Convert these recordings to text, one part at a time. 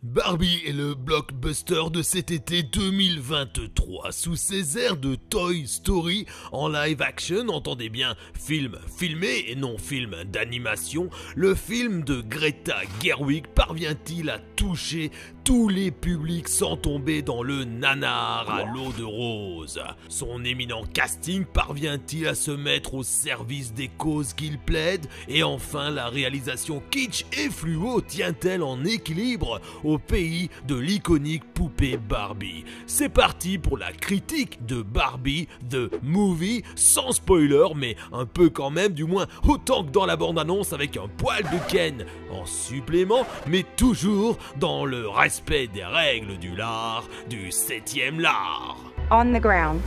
Barbie est le blockbuster de cet été 2023 sous ses airs de Toy Story en live action, entendez bien film filmé et non film d'animation. Le film de Greta Gerwig parvient-il à toucher tous les publics sans tomber dans le nanar à l'eau de rose? Son éminent casting parvient-il à se mettre au service des causes qu'il plaide? Et enfin, la réalisation kitsch et fluo tient-elle en équilibre au pays de l'iconique poupée Barbie? C'est parti pour la critique de Barbie The Movie, sans spoiler mais un peu quand même, du moins autant que dans la bande-annonce, avec un poil de Ken en supplément, mais toujours dans le respect des règles du lard, du 7e lard. On the ground.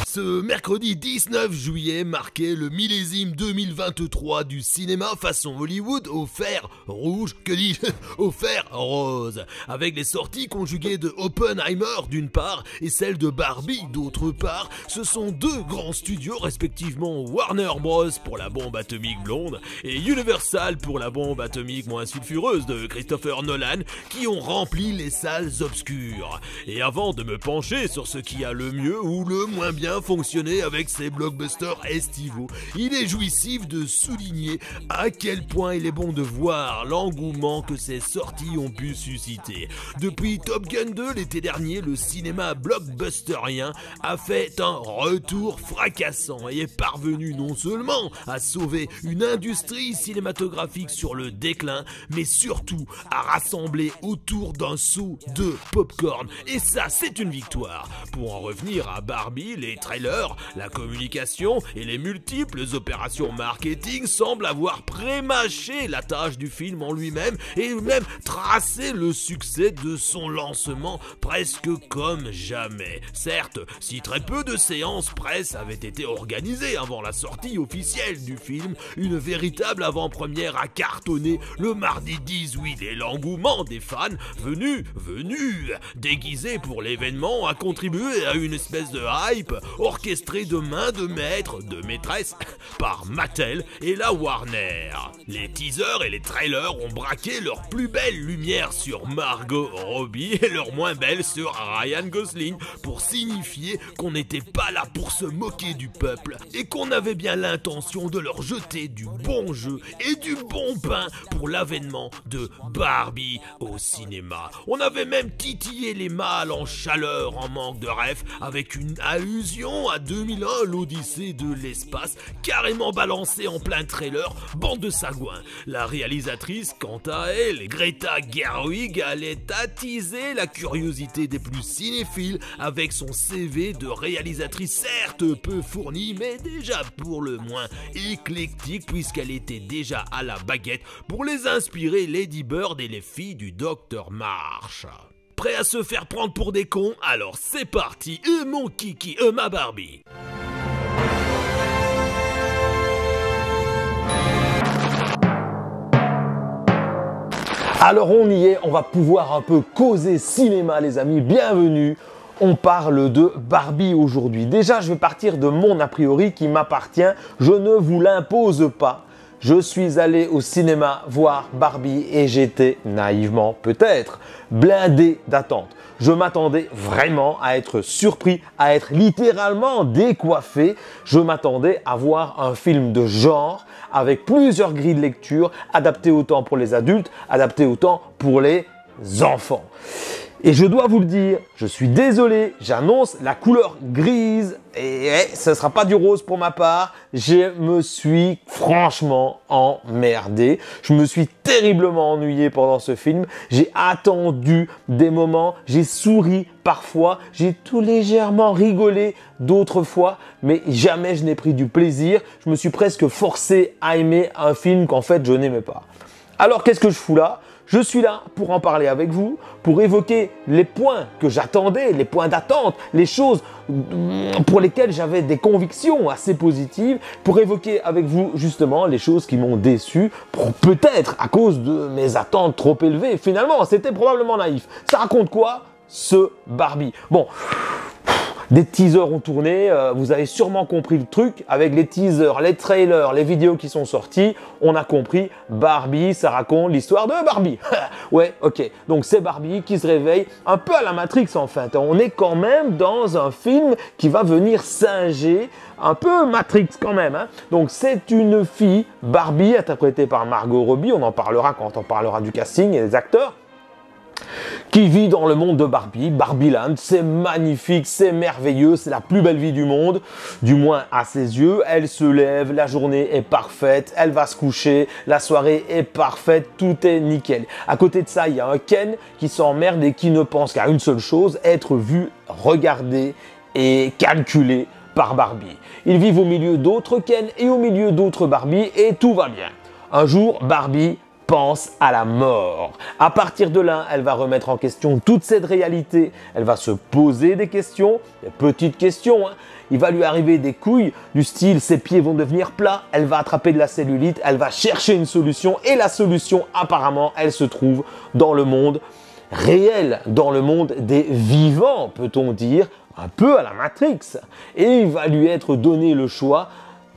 Ce mercredi 19 juillet marquait le millésime 2023 du cinéma façon Hollywood au fer rouge, que dis-je, au fer rose, avec les sorties conjuguées de Oppenheimer d'une part et celles de Barbie d'autre part. Ce sont deux grands studios, respectivement Warner Bros pour la bombe atomique blonde et Universal pour la bombe atomique moins sulfureuse de Christopher Nolan, qui ont rempli les salles obscures. Et avant de me pencher sur ce qui a le mieux ou le moins bien fonctionner avec ces blockbusters estivaux, il est jouissif de souligner à quel point il est bon de voir l'engouement que ces sorties ont pu susciter. Depuis Top Gun 2 l'été dernier, le cinéma blockbusterien a fait un retour fracassant et est parvenu non seulement à sauver une industrie cinématographique sur le déclin, mais surtout à rassembler autour d'un seau de popcorn. Et ça, c'est une victoire. Pour en revenir à Barbie, les trailers, la communication et les multiples opérations marketing semblent avoir prémâché la tâche du film en lui-même et même tracé le succès de son lancement presque comme jamais. Certes, si très peu de séances presse avaient été organisées avant la sortie officielle du film, une véritable avant-première a cartonné le mardi 18 et l'engouement des fans venus déguisés pour l'événement a contribué à une espèce de hype orchestré de main de maître, de maîtresse, par Mattel et la Warner. Les teasers et les trailers ont braqué leur plus belle lumière sur Margot Robbie et leur moins belle sur Ryan Gosling pour signifier qu'on n'était pas là pour se moquer du peuple et qu'on avait bien l'intention de leur jeter du bon jeu et du bon pain pour l'avènement de Barbie au cinéma. On avait même titillé les mâles en chaleur en manque de rêve avec une allusion à 2001, l'Odyssée de l'espace, carrément balancée en plein trailer, bande de sagouins. La réalisatrice, quant à elle, Greta Gerwig, allait attiser la curiosité des plus cinéphiles avec son CV de réalisatrice certes peu fournie, mais déjà pour le moins éclectique, puisqu'elle était déjà à la baguette pour les inspirer Lady Bird et les filles du Dr March. Prêt à se faire prendre pour des cons? Alors c'est parti, mon kiki, ma Barbie. Alors on y est, on va pouvoir un peu causer cinéma les amis, bienvenue. On parle de Barbie aujourd'hui. Déjà je vais partir de mon a priori qui m'appartient, je ne vous l'impose pas. Je suis allé au cinéma voir Barbie et j'étais naïvement peut-être blindé d'attente. Je m'attendais vraiment à être surpris, à être littéralement décoiffé. Je m'attendais à voir un film de genre avec plusieurs grilles de lecture, adapté autant pour les adultes, adapté autant pour les enfants. Et je dois vous le dire, je suis désolé, j'annonce la couleur grise et ce ne sera pas du rose pour ma part. Je me suis franchement emmerdé. Je me suis terriblement ennuyé pendant ce film. J'ai attendu des moments, j'ai souri parfois, j'ai tout légèrement rigolé d'autres fois, mais jamais je n'ai pris du plaisir. Je me suis presque forcé à aimer un film qu'en fait je n'aimais pas. Alors qu'est-ce que je fous là ? Je suis là pour en parler avec vous, pour évoquer les points que j'attendais, les points d'attente, les choses pour lesquelles j'avais des convictions assez positives, pour évoquer avec vous justement les choses qui m'ont déçu, peut-être à cause de mes attentes trop élevées. Finalement, c'était probablement naïf. Ça raconte quoi, ce Barbie? Bon, Des teasers ont tourné, vous avez sûrement compris le truc. Avec les teasers, les trailers, les vidéos qui sont sorties, on a compris, Barbie, ça raconte l'histoire de Barbie. Ouais, ok. Donc c'est Barbie qui se réveille un peu à la Matrix en fait. On est quand même dans un film qui va venir singer un peu Matrix quand même. Hein. Donc c'est une fille, Barbie, interprétée par Margot Robbie, on en parlera quand on parlera du casting et des acteurs, qui vit dans le monde de Barbie, Barbieland. C'est magnifique, c'est merveilleux, c'est la plus belle vie du monde, du moins à ses yeux. Elle se lève, la journée est parfaite, elle va se coucher, la soirée est parfaite, tout est nickel. À côté de ça, il y a un Ken qui s'emmerde et qui ne pense qu'à une seule chose, être vu, regardé et calculé par Barbie. Ils vivent au milieu d'autres Ken et au milieu d'autres Barbie et tout va bien. Un jour, Barbie pense à la mort. À partir de là, elle va remettre en question toute cette réalité. Elle va se poser des questions, des petites questions. Hein. Il va lui arriver des couilles du style ses pieds vont devenir plats. Elle va attraper de la cellulite. Elle va chercher une solution et la solution, apparemment, elle se trouve dans le monde réel, dans le monde des vivants, peut-on dire, un peu à la Matrix. Et il va lui être donné le choix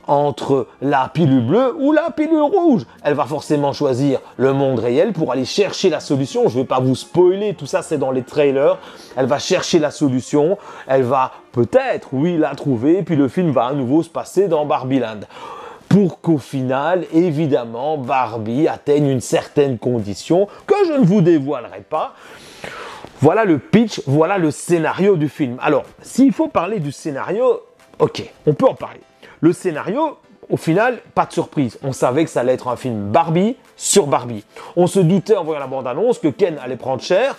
entre la pilule bleue ou la pilule rouge. Elle va forcément choisir le monde réel pour aller chercher la solution. Je ne vais pas vous spoiler, tout ça c'est dans les trailers. Elle va chercher la solution, elle va peut-être, oui, la trouver, puis le film va à nouveau se passer dans Barbieland. Pour qu'au final, évidemment, Barbie atteigne une certaine condition que je ne vous dévoilerai pas. Voilà le pitch, voilà le scénario du film. Alors, s'il faut parler du scénario, ok, on peut en parler. Le scénario, au final, pas de surprise. On savait que ça allait être un film Barbie sur Barbie. On se doutait en voyant la bande-annonce que Ken allait prendre cher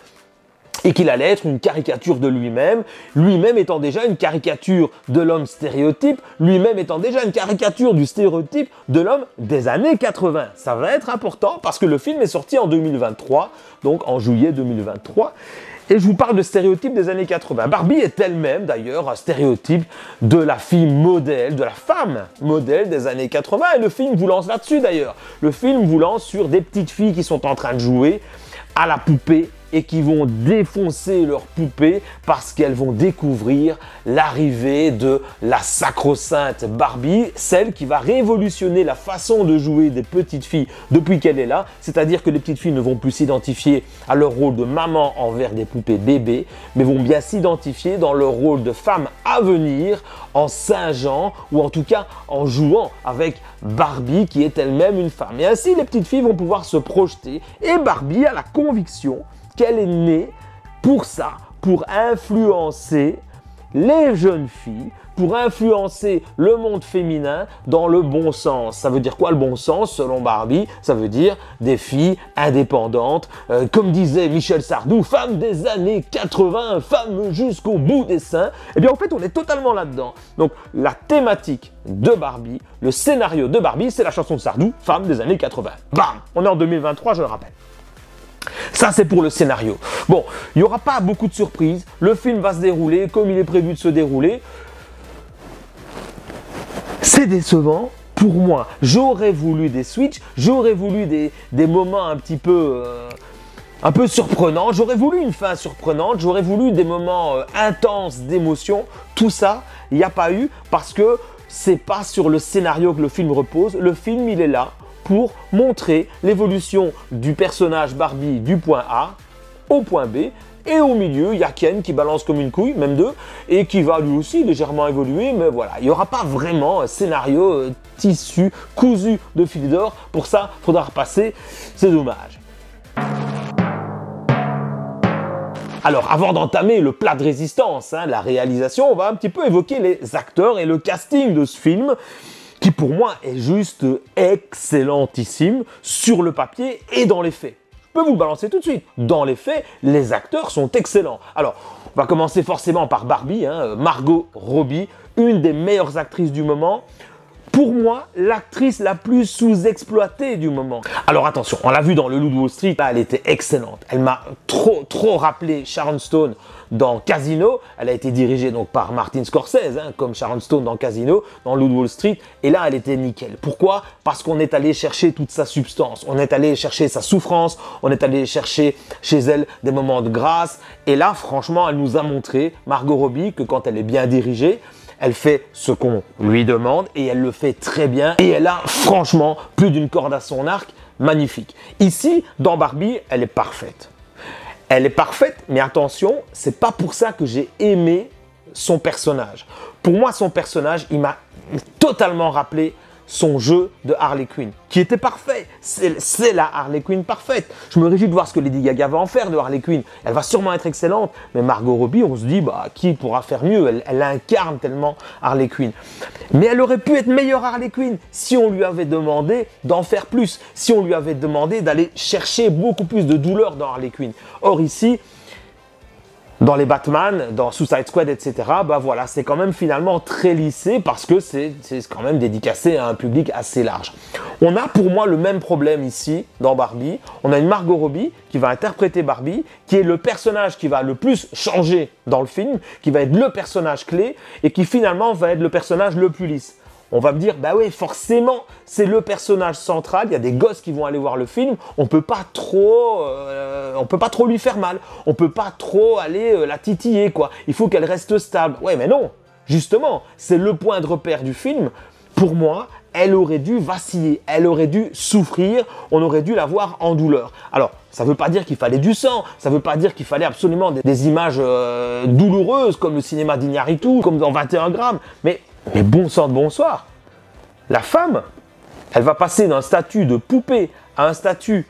et qu'il allait être une caricature de lui-même, lui-même étant déjà une caricature de l'homme stéréotype, lui-même étant déjà une caricature du stéréotype de l'homme des années 80. Ça va être important parce que le film est sorti en 2023, donc en juillet 2023. Et je vous parle de stéréotypes des années 80. Barbie est elle-même d'ailleurs un stéréotype de la fille modèle, de la femme modèle des années 80. Et le film vous lance là-dessus d'ailleurs. Le film vous lance sur des petites filles qui sont en train de jouer à la poupée et qui vont défoncer leur poupée parce qu'elles vont découvrir l'arrivée de la sacro-sainte Barbie, celle qui va révolutionner la façon de jouer des petites filles depuis qu'elle est là, c'est-à-dire que les petites filles ne vont plus s'identifier à leur rôle de maman envers des poupées bébés, mais vont bien s'identifier dans leur rôle de femme à venir en singeant ou en tout cas en jouant avec Barbie qui est elle-même une femme. Et ainsi, les petites filles vont pouvoir se projeter et Barbie a la conviction qu'elle est née pour ça, pour influencer les jeunes filles, pour influencer le monde féminin dans le bon sens. Ça veut dire quoi le bon sens selon Barbie? Ça veut dire des filles indépendantes, comme disait Michel Sardou, femme des années 80, femme jusqu'au bout des seins. Eh bien en fait on est totalement là-dedans. Donc la thématique de Barbie, le scénario de Barbie, c'est la chanson de Sardou, femme des années 80. Bam! On est en 2023, je le rappelle. Ça, c'est pour le scénario. Bon, il n'y aura pas beaucoup de surprises. Le film va se dérouler comme il est prévu de se dérouler. C'est décevant pour moi. J'aurais voulu des switches, j'aurais voulu des moments un peu surprenants. J'aurais voulu une fin surprenante, j'aurais voulu des moments intenses d'émotion. Tout ça, il n'y a pas eu parce que c'est pas sur le scénario que le film repose. Le film, il est là pour montrer l'évolution du personnage Barbie du point A au point B. Et au milieu, il y a Ken qui balance comme une couille, même deux, et qui va lui aussi légèrement évoluer. Mais voilà, il n'y aura pas vraiment un scénario tissu, cousu de fil d'or. Pour ça, il faudra repasser. C'est dommage. Alors, avant d'entamer le plat de résistance, la réalisation, on va un petit peu évoquer les acteurs et le casting de ce film, qui pour moi est juste excellentissime sur le papier et dans les faits. Je peux vous le balancer tout de suite. Dans les faits, les acteurs sont excellents. Alors, on va commencer forcément par Barbie, Margot Robbie, une des meilleures actrices du moment. Pour moi, l'actrice la plus sous-exploitée du moment. Alors attention, on l'a vu dans Le Loup de Wall Street, là, elle était excellente. Elle m'a trop rappelé Sharon Stone dans Casino. Elle a été dirigée donc par Martin Scorsese, hein, comme Sharon Stone dans Casino, dans Loup de Wall Street. Et là, elle était nickel. Pourquoi? Parce qu'on est allé chercher toute sa substance. On est allé chercher sa souffrance. On est allé chercher chez elle des moments de grâce. Et là, franchement, elle nous a montré, Margot Robbie, que quand elle est bien dirigée, elle fait ce qu'on lui demande et elle le fait très bien. Et elle a franchement plus d'une corde à son arc. Magnifique. Ici, dans Barbie, elle est parfaite. Elle est parfaite, mais attention, c'est pas pour ça que j'ai aimé son personnage. Pour moi, son personnage, il m'a totalement rappelé son jeu de Harley Quinn, qui était parfait. C'est la Harley Quinn parfaite. Je me réjouis de voir ce que Lady Gaga va en faire de Harley Quinn. Elle va sûrement être excellente, mais Margot Robbie, on se dit, bah, qui pourra faire mieux? Elle incarne tellement Harley Quinn. Mais elle aurait pu être meilleure Harley Quinn si on lui avait demandé d'en faire plus, si on lui avait demandé d'aller chercher beaucoup plus de douleur dans Harley Quinn. Or ici, dans les Batman, dans Suicide Squad, etc., bah voilà, c'est quand même finalement très lissé parce que c'est quand même dédicacé à un public assez large. On a pour moi le même problème ici dans Barbie. On a une Margot Robbie qui va interpréter Barbie, qui est le personnage qui va le plus changer dans le film, qui va être le personnage clé et qui finalement va être le personnage le plus lisse. On va me dire, bah oui, forcément, c'est le personnage central. Il y a des gosses qui vont aller voir le film. On peut pas trop lui faire mal. On peut pas trop aller la titiller, quoi. Il faut qu'elle reste stable. Ouais, mais non. Justement, c'est le point de repère du film. Pour moi, elle aurait dû vaciller. Elle aurait dû souffrir. On aurait dû la voir en douleur. Alors, ça ne veut pas dire qu'il fallait du sang. Ça ne veut pas dire qu'il fallait absolument des images douloureuses, comme le cinéma d'Iñárritu, comme dans 21 grammes. Mais bon sang de bonsoir, la femme, elle va passer d'un statut de poupée à un statut,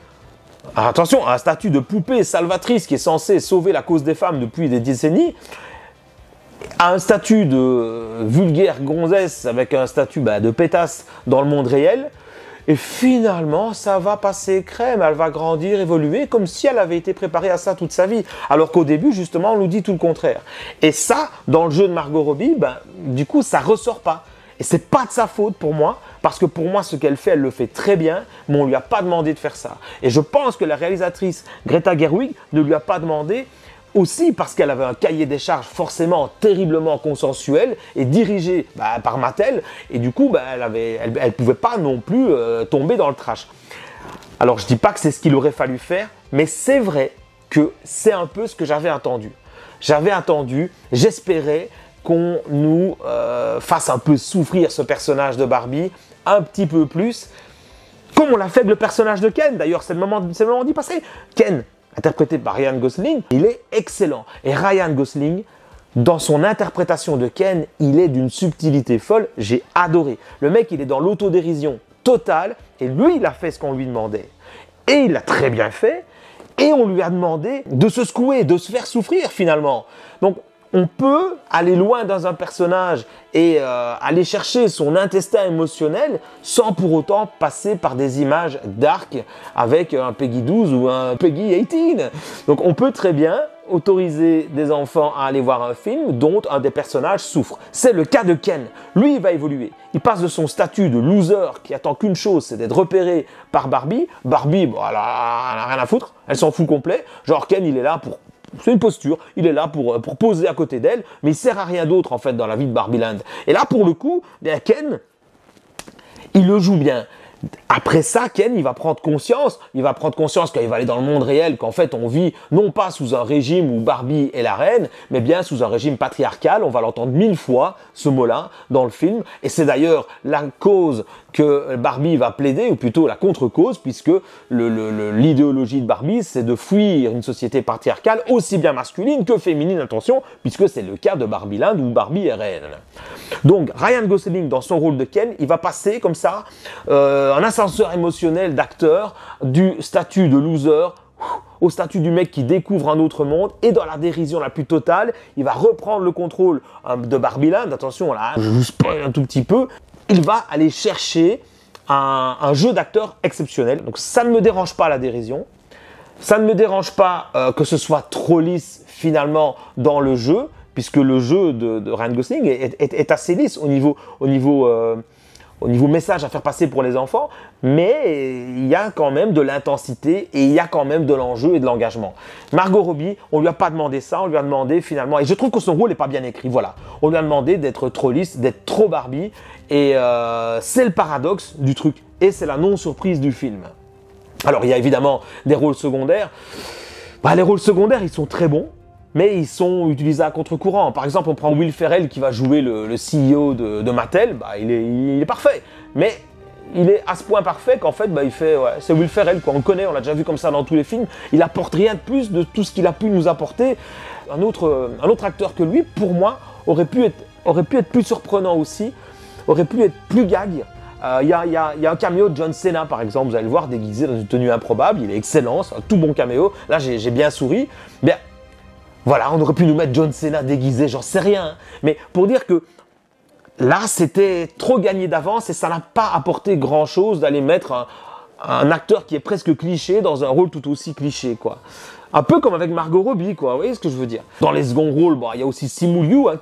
attention, à un statut de poupée salvatrice qui est censé sauver la cause des femmes depuis des décennies, à un statut de vulgaire gonzesse avec un statut de pétasse dans le monde réel. Et finalement, ça va passer crème, elle va grandir, évoluer, comme si elle avait été préparée à ça toute sa vie. Alors qu'au début, justement, on nous dit tout le contraire. Et ça, dans le jeu de Margot Robbie, du coup, ça ressort pas. Et c'est pas de sa faute pour moi, parce que pour moi, ce qu'elle fait, elle le fait très bien, mais on lui a pas demandé de faire ça. Et je pense que la réalisatrice Greta Gerwig ne lui a pas demandé, aussi parce qu'elle avait un cahier des charges forcément terriblement consensuel et dirigé par Mattel. Et du coup, elle pouvait pas non plus tomber dans le trash. Alors, je dis pas que c'est ce qu'il aurait fallu faire, mais c'est vrai que c'est un peu ce que j'avais attendu. J'espérais qu'on nous fasse un peu souffrir ce personnage de Barbie, un petit peu plus, comme on l'a fait avec le personnage de Ken. D'ailleurs, c'est le moment d'y passer. Ken, interprété par Ryan Gosling, il est excellent. Et Ryan Gosling, dans son interprétation de Ken, il est d'une subtilité folle. J'ai adoré. Le mec, il est dans l'autodérision totale. Et lui, il a fait ce qu'on lui demandait. Et il l'a très bien fait. Et on lui a demandé de se secouer, de se faire souffrir finalement. Donc, on peut aller loin dans un personnage et aller chercher son intestin émotionnel sans pour autant passer par des images dark avec un Peggy 12 ou un Peggy 18. Donc on peut très bien autoriser des enfants à aller voir un film dont un des personnages souffre. C'est le cas de Ken. Lui, il va évoluer. Il passe de son statut de loser qui attend qu'une chose, c'est d'être repéré par Barbie. Barbie, bon, elle a rien à foutre. Elle s'en fout complet. Genre Ken, il est là pour... C'est une posture, il est là pour poser à côté d'elle, mais il sert à rien d'autre en fait dans la vie de Barbieland. Et là pour le coup, Ken, il le joue bien. Après ça, Ken, il va prendre conscience qu'il va aller dans le monde réel, qu'en fait on vit non pas sous un régime où Barbie est la reine, mais bien sous un régime patriarcal. On va l'entendre 1000 fois, ce mot-là, dans le film. Et c'est d'ailleurs la cause que Barbie va plaider, ou plutôt la contre-cause, puisque l'idéologie de Barbie, c'est de fuir une société patriarcale aussi bien masculine que féminine, attention, puisque c'est le cas de Barbieland où Barbie est reine. Donc Ryan Gosling, dans son rôle de Ken, il va passer comme ça un ascenseur émotionnel d'acteur du statut de loser au statut du mec qui découvre un autre monde, et dans la dérision la plus totale, il va reprendre le contrôle de Barbieland. Attention, là, je vous spoil un tout petit peu. Il va aller chercher un jeu d'acteur exceptionnel. Donc ça ne me dérange pas la dérision. Ça ne me dérange pas que ce soit trop lisse finalement dans le jeu, puisque le jeu de Ryan Gosling est assez lisse au niveau au niveau message à faire passer pour les enfants, mais il y a quand même de l'intensité et il y a quand même de l'enjeu et de l'engagement. Margot Robbie, on lui a pas demandé ça, on lui a demandé finalement, et je trouve que son rôle n'est pas bien écrit, voilà. On lui a demandé d'être trop lisse, d'être trop Barbie, et c'est le paradoxe du truc, et c'est la non-surprise du film. Alors il y a évidemment des rôles secondaires. Les rôles secondaires, ils sont très bons, mais ils sont utilisés à contre-courant. Par exemple, on prend Will Ferrell qui va jouer le CEO de Mattel, il est parfait. Mais il est à ce point parfait qu'en fait, c'est Will Ferrell, quoi. On le connaît, on l'a déjà vu comme ça dans tous les films. Il apporte rien de plus de tout ce qu'il a pu nous apporter. Un autre acteur que lui, pour moi, aurait pu être plus surprenant aussi, aurait pu être plus gag. Il y a un caméo de John Cena par exemple, vous allez le voir déguisé dans une tenue improbable, il est excellent, c'est un tout bon caméo. Là j'ai bien souri. Bien, voilà, on aurait pu nous mettre John Cena déguisé, j'en sais rien. Hein. Mais pour dire que là c'était trop gagné d'avance et ça n'a pas apporté grand chose d'aller mettre un acteur qui est presque cliché dans un rôle tout aussi cliché, quoi. Un peu comme avec Margot Robbie, quoi. Vous voyez ce que je veux dire? Dans les seconds rôles, il y a aussi Simu Liu hein,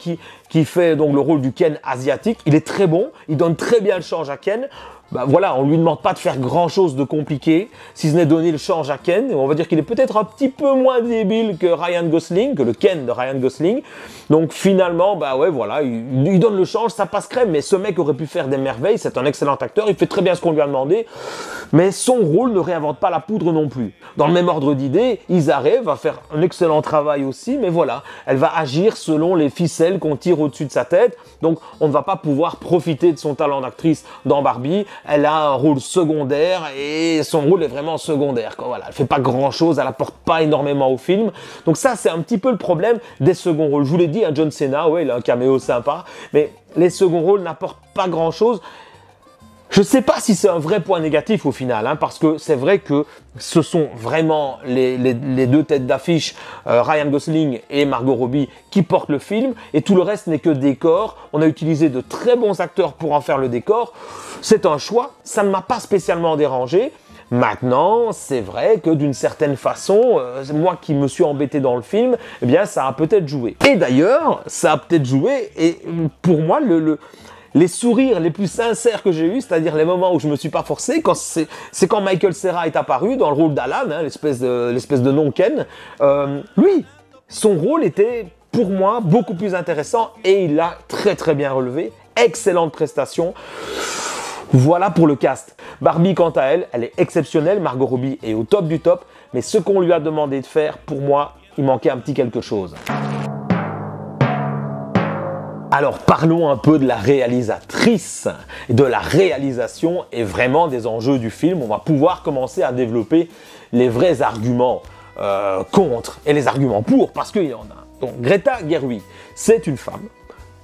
qui fait donc le rôle du Ken asiatique. Il est très bon, il donne très bien le change à Ken. Voilà, on lui demande pas de faire grand chose de compliqué, si ce n'est donner le change à Ken. On va dire qu'il est peut-être un petit peu moins débile que Ryan Gosling, que le Ken de Ryan Gosling. Donc finalement, voilà, il donne le change, ça passe crème. Mais ce mec aurait pu faire des merveilles, c'est un excellent acteur, il fait très bien ce qu'on lui a demandé. Mais son rôle ne réinvente pas la poudre non plus. Dans le même ordre d'idée, Isare va faire un excellent travail aussi, mais voilà, elle va agir selon les ficelles qu'on tire au-dessus de sa tête. Donc on ne va pas pouvoir profiter de son talent d'actrice dans Barbie. Elle a un rôle secondaire et son rôle est vraiment secondaire, quoi. Voilà, elle fait pas grand chose, elle apporte pas énormément au film. Donc ça, c'est un petit peu le problème des seconds rôles. Je vous l'ai dit, John Cena, ouais, il a un caméo sympa, mais les seconds rôles n'apportent pas grand chose. Je ne sais pas si c'est un vrai point négatif au final, hein, parce que c'est vrai que ce sont vraiment les deux têtes d'affiche, Ryan Gosling et Margot Robbie, qui portent le film, et tout le reste n'est que décor. On a utilisé de très bons acteurs pour en faire le décor. C'est un choix, ça ne m'a pas spécialement dérangé. Maintenant, c'est vrai que d'une certaine façon, moi qui me suis embêté dans le film, eh bien ça a peut-être joué. Et d'ailleurs, ça a peut-être joué, et pour moi, les sourires les plus sincères que j'ai eus, c'est-à-dire les moments où je me suis pas forcé, c'est quand Michael Cera est apparu dans le rôle d'Alan, hein, l'espèce de non-Ken. Lui, son rôle était pour moi beaucoup plus intéressant et il l'a très très bien relevé. Excellente prestation. Voilà pour le cast. Barbie, quant à elle, elle est exceptionnelle. Margot Robbie est au top du top, mais ce qu'on lui a demandé de faire, pour moi, il manquait un petit quelque chose. Alors parlons un peu de la réalisatrice, de la réalisation et vraiment des enjeux du film. On va pouvoir commencer à développer les vrais arguments contre et les arguments pour, parce qu'il y en a. Donc Greta Gerwig, c'est une femme.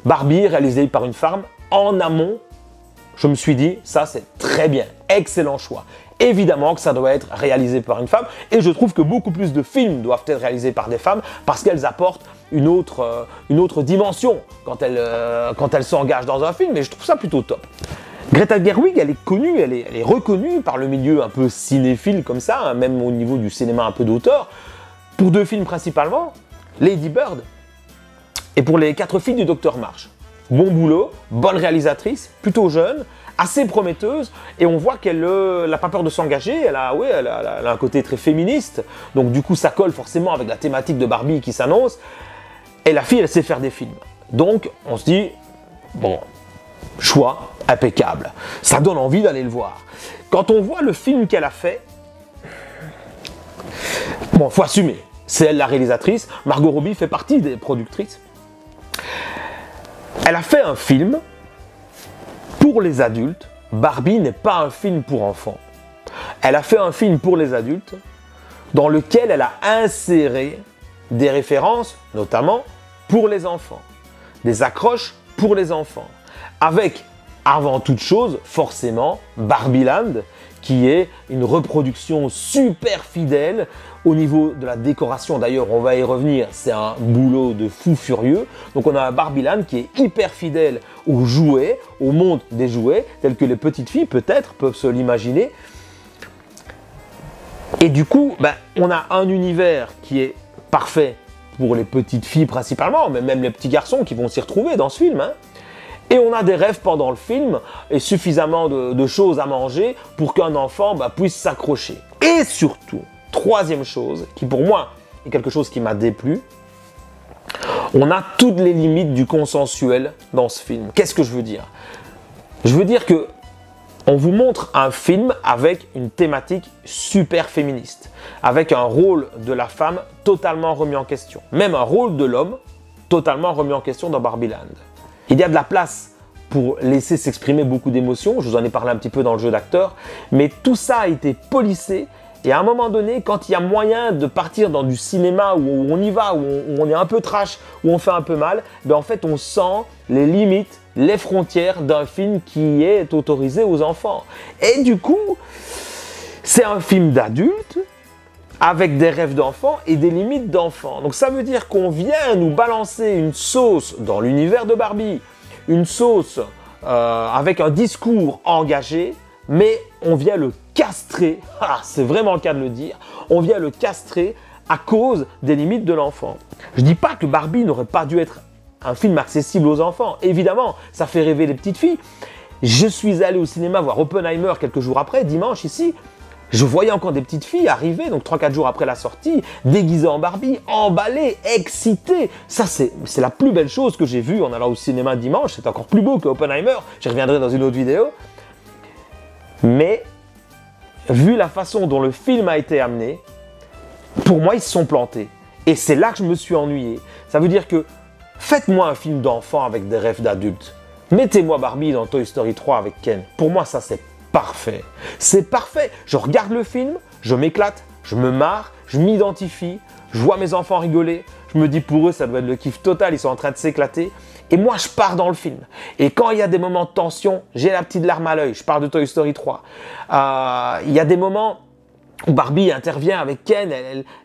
Barbie, réalisée par une femme. En amont, je me suis dit, ça c'est très bien, excellent choix. Évidemment que ça doit être réalisé par une femme et je trouve que beaucoup plus de films doivent être réalisés par des femmes parce qu'elles apportent une autre dimension quand elles s'engagent dans un film et je trouve ça plutôt top. Greta Gerwig, elle est connue, elle est reconnue par le milieu un peu cinéphile comme ça, hein, même au niveau du cinéma un peu d'auteur, pour deux films principalement, Lady Bird et pour Les 4 filles du Docteur March. Bon boulot, bonne réalisatrice, plutôt jeune, assez prometteuse, et on voit qu'elle n'a pas peur de s'engager, elle a un côté très féministe, donc du coup ça colle forcément avec la thématique de Barbie qui s'annonce, et la fille elle sait faire des films. Donc on se dit, bon, choix impeccable, ça donne envie d'aller le voir. Quand on voit le film qu'elle a fait, bon, faut assumer, c'est elle la réalisatrice, Margot Robbie fait partie des productrices. Elle a fait un film pour les adultes. Barbie n'est pas un film pour enfants. Elle a fait un film pour les adultes dans lequel elle a inséré des références, notamment pour les enfants. Des accroches pour les enfants. Avec, avant toute chose, forcément, Barbieland, qui est une reproduction super fidèle au niveau de la décoration. D'ailleurs, on va y revenir, c'est un boulot de fou furieux. Donc on a un Barbieland qui est hyper fidèle aux jouets, au monde des jouets, tels que les petites filles peut-être peuvent se l'imaginer. Et du coup, on a un univers qui est parfait pour les petites filles principalement, mais même les petits garçons qui vont s'y retrouver dans ce film, hein. Et on a des rêves pendant le film et suffisamment de choses à manger pour qu'un enfant puisse s'accrocher. Et surtout, troisième chose, qui pour moi est quelque chose qui m'a déplu, on a toutes les limites du consensuel dans ce film. Qu'est-ce que je veux dire? Je veux dire que on vous montre un film avec une thématique super féministe, avec un rôle de la femme totalement remis en question, même un rôle de l'homme totalement remis en question dans Barbie Land. Il y a de la place pour laisser s'exprimer beaucoup d'émotions, je vous en ai parlé un petit peu dans le jeu d'acteur, mais tout ça a été polissé et à un moment donné, quand il y a moyen de partir dans du cinéma où on y va, où on est un peu trash, où on fait un peu mal, en fait on sent les limites, les frontières d'un film qui est autorisé aux enfants. Et du coup, c'est un film d'adulte avec des rêves d'enfants et des limites d'enfants. Donc ça veut dire qu'on vient nous balancer une sauce dans l'univers de Barbie, une sauce avec un discours engagé, mais on vient le castrer, c'est vraiment le cas de le dire, on vient le castrer à cause des limites de l'enfant. Je ne dis pas que Barbie n'aurait pas dû être un film accessible aux enfants. Évidemment, ça fait rêver les petites filles. Je suis allé au cinéma voir Oppenheimer quelques jours après, dimanche ici. Je voyais encore des petites filles arriver, donc 3-4 jours après la sortie, déguisées en Barbie, emballées, excitées. Ça, c'est la plus belle chose que j'ai vue en allant au cinéma dimanche. C'est encore plus beau que Oppenheimer. J'y reviendrai dans une autre vidéo. Mais, vu la façon dont le film a été amené, pour moi, ils se sont plantés. Et c'est là que je me suis ennuyé. Ça veut dire que faites-moi un film d'enfant avec des rêves d'adulte. Mettez-moi Barbie dans Toy Story 3 avec Ken. Pour moi, ça, c'est parfait. C'est parfait. Je regarde le film, je m'éclate, je me marre, je m'identifie, je vois mes enfants rigoler. Je me dis pour eux, ça doit être le kiff total, ils sont en train de s'éclater. Et moi, je pars dans le film. Et quand il y a des moments de tension, j'ai la petite larme à l'œil. Je parle de Toy Story 3. Il y a des moments où Barbie intervient avec Ken,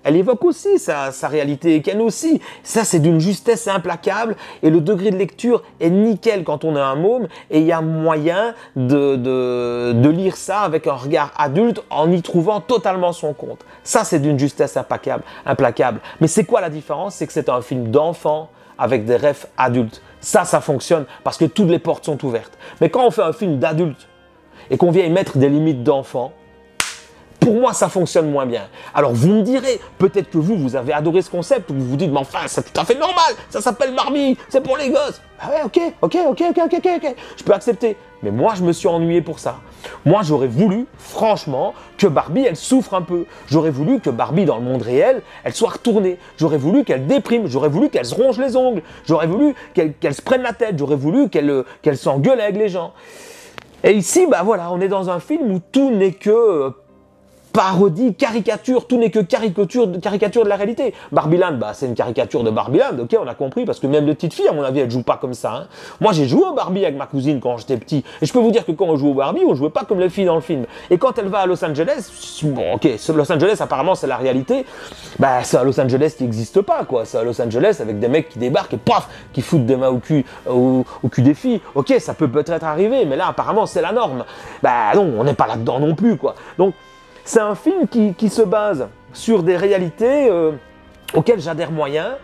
elle évoque aussi sa réalité, et Ken aussi. Ça, c'est d'une justesse implacable et le degré de lecture est nickel quand on est un môme et il y a moyen de lire ça avec un regard adulte en y trouvant totalement son compte. Ça, c'est d'une justesse implacable. Mais c'est quoi la différence? C'est que c'est un film d'enfant avec des rêves adultes. Ça fonctionne parce que toutes les portes sont ouvertes. Mais quand on fait un film d'adulte et qu'on vient y mettre des limites d'enfant, pour moi, ça fonctionne moins bien. Alors, vous me direz, peut-être que vous avez adoré ce concept, ou vous vous dites, mais enfin, c'est tout à fait normal, ça s'appelle Barbie, c'est pour les gosses. Ah ouais, ok, je peux accepter. Mais moi, je me suis ennuyé pour ça. Moi, j'aurais voulu, franchement, que Barbie, elle souffre un peu. J'aurais voulu que Barbie, dans le monde réel, elle soit retournée. J'aurais voulu qu'elle déprime, j'aurais voulu qu'elle se ronge les ongles, j'aurais voulu qu'elle se prenne la tête, j'aurais voulu qu'elle s'engueule avec les gens. Et ici, voilà, on est dans un film où tout n'est que parodie, caricature, tout n'est que caricature de la réalité. Barbie Land, c'est une caricature de Barbie Land, ok, on a compris, parce que même les petites filles, à mon avis, elles jouent pas comme ça. Hein. Moi, j'ai joué au Barbie avec ma cousine quand j'étais petit, et je peux vous dire que quand on jouait au Barbie, on jouait pas comme les filles dans le film. Et quand elle va à Los Angeles, bon, ok, Los Angeles, apparemment, c'est la réalité, c'est un Los Angeles qui n'existe pas, quoi. C'est un Los Angeles avec des mecs qui débarquent et paf, qui foutent des mains au cul des filles. Ok, ça peut peut-être arriver, mais là, apparemment, c'est la norme. Non, on n'est pas là-dedans non plus, quoi. Donc, c'est un film qui se base sur des réalités auxquelles j'adhère moyen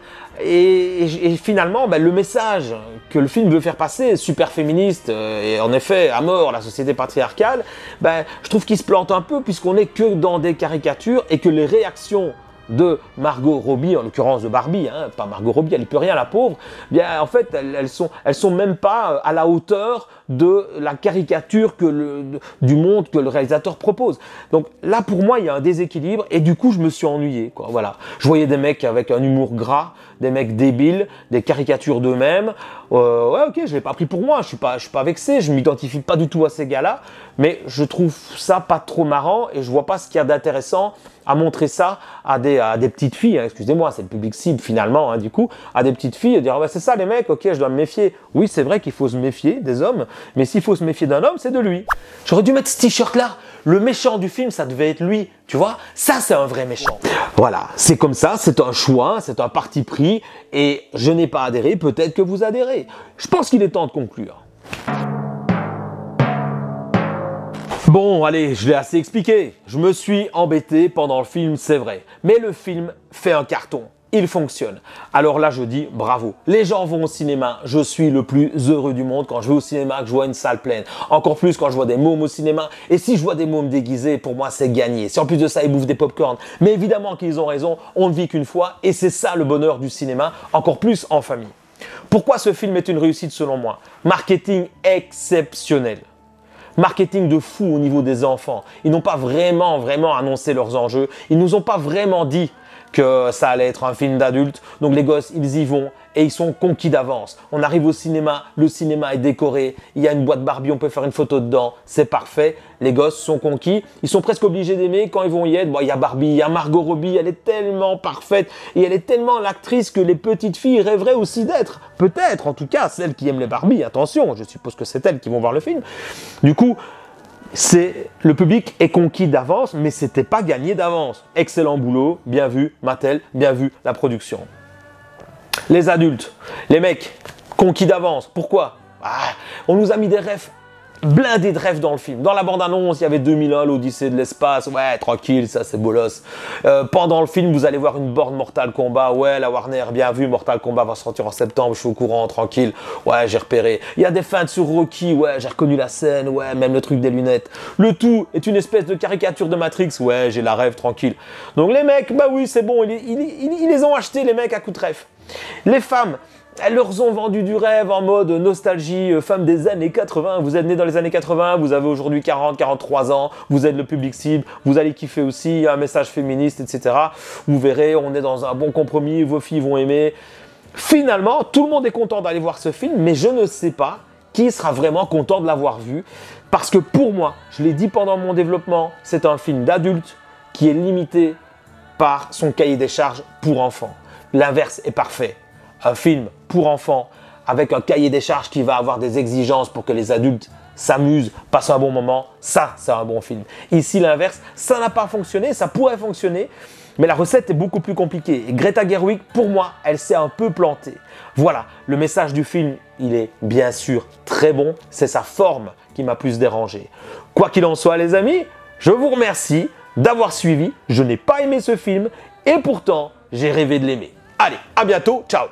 et finalement le message que le film veut faire passer est super féministe et en effet à mort la société patriarcale, je trouve qu'il se plante un peu puisqu'on n'est que dans des caricatures et que les réactions de Margot Robbie, en l'occurrence de Barbie, hein, pas Margot Robbie, elle n'y peut rien la pauvre, en fait elles sont même pas à la hauteur de la caricature du monde que le réalisateur propose. Donc là pour moi il y a un déséquilibre et du coup je me suis ennuyé, quoi. Voilà. Je voyais des mecs avec un humour gras, des mecs débiles, des caricatures d'eux-mêmes. Ouais ok, je l'ai pas pris pour moi, je suis pas vexé, je m'identifie pas du tout à ces gars-là, mais je trouve ça pas trop marrant et je vois pas ce qu'il y a d'intéressant à montrer ça à des petites filles, hein, excusez-moi, c'est le public cible finalement, hein, du coup, à des petites filles, et dire c'est ça les mecs, ok, je dois me méfier. Oui, c'est vrai qu'il faut se méfier des hommes, mais s'il faut se méfier d'un homme, c'est de lui. J'aurais dû mettre ce t-shirt-là. Le méchant du film, ça devait être lui, tu vois. Ça, c'est un vrai méchant. Voilà, c'est comme ça, c'est un choix, c'est un parti pris, et je n'ai pas adhéré, peut-être que vous adhérez. Je pense qu'il est temps de conclure. Bon, allez, je l'ai assez expliqué. Je me suis embêté pendant le film, c'est vrai. Mais le film fait un carton. il fonctionne. Alors là, je dis bravo. Les gens vont au cinéma. Je suis le plus heureux du monde quand je vais au cinéma, que je vois une salle pleine. Encore plus quand je vois des mômes au cinéma. Et si je vois des mômes déguisés, pour moi, c'est gagné. Si en plus de ça, ils bouffent des pop-corn. Mais évidemment qu'ils ont raison. On ne vit qu'une fois. Et c'est ça le bonheur du cinéma. Encore plus en famille. Pourquoi ce film est une réussite selon moi? Marketing exceptionnel. Marketing de fou au niveau des enfants. Ils n'ont pas vraiment annoncé leurs enjeux. Ils nous ont pas vraiment dit que ça allait être un film d'adulte. Donc les gosses, ils y vont et ils sont conquis d'avance. On arrive au cinéma, le cinéma est décoré, il y a une boîte Barbie, on peut faire une photo dedans, c'est parfait. Les gosses sont conquis, ils sont presque obligés d'aimer quand ils vont y être. Bon, il y a Barbie, il y a Margot Robbie, elle est tellement parfaite et elle est tellement l'actrice que les petites filles rêveraient aussi d'être. Peut-être, en tout cas, celles qui aiment les Barbie, attention, je suppose que c'est elles qui vont voir le film. Du coup, le public est conquis d'avance, mais c'était pas gagné d'avance. Excellent boulot, bien vu Mattel, bien vu la production. Les adultes, les mecs, conquis d'avance. Pourquoi? On nous a mis des rêves, blindés de rêves dans le film. Dans la bande-annonce, il y avait 2001, l'Odyssée de l'espace. Ouais, tranquille, ça c'est bolos. Pendant le film, vous allez voir une borne Mortal Kombat. Ouais, la Warner, bien vu, Mortal Kombat va sortir en septembre, je suis au courant, tranquille. Ouais, j'ai repéré. Il y a des fans sur Rocky. Ouais, j'ai reconnu la scène. Ouais, même le truc des lunettes. Le tout est une espèce de caricature de Matrix. Ouais, j'ai la rêve, tranquille. Donc les mecs, bah oui, c'est bon, ils les ont achetés, les mecs, à coup de rêve. Les femmes, elles leur ont vendu du rêve en mode nostalgie, femmes des années 80. Vous êtes nés dans les années 80, vous avez aujourd'hui 40, 43 ans, vous êtes le public cible, vous allez kiffer aussi, il y a un message féministe, etc. Vous verrez, on est dans un bon compromis, vos filles vont aimer. Finalement, tout le monde est content d'aller voir ce film, mais je ne sais pas qui sera vraiment content de l'avoir vu. Parce que pour moi, je l'ai dit pendant mon développement, c'est un film d'adulte qui est limité par son cahier des charges pour enfants. L'inverse est parfait. Un film pour enfants avec un cahier des charges qui va avoir des exigences pour que les adultes s'amusent, passent un bon moment, ça, c'est un bon film. Ici, l'inverse, ça n'a pas fonctionné, ça pourrait fonctionner, mais la recette est beaucoup plus compliquée. Et Greta Gerwig, pour moi, elle s'est un peu plantée. Voilà, le message du film, il est bien sûr très bon, c'est sa forme qui m'a plus dérangé. Quoi qu'il en soit, les amis, je vous remercie d'avoir suivi. Je n'ai pas aimé ce film et pourtant, j'ai rêvé de l'aimer. Allez, à bientôt, ciao!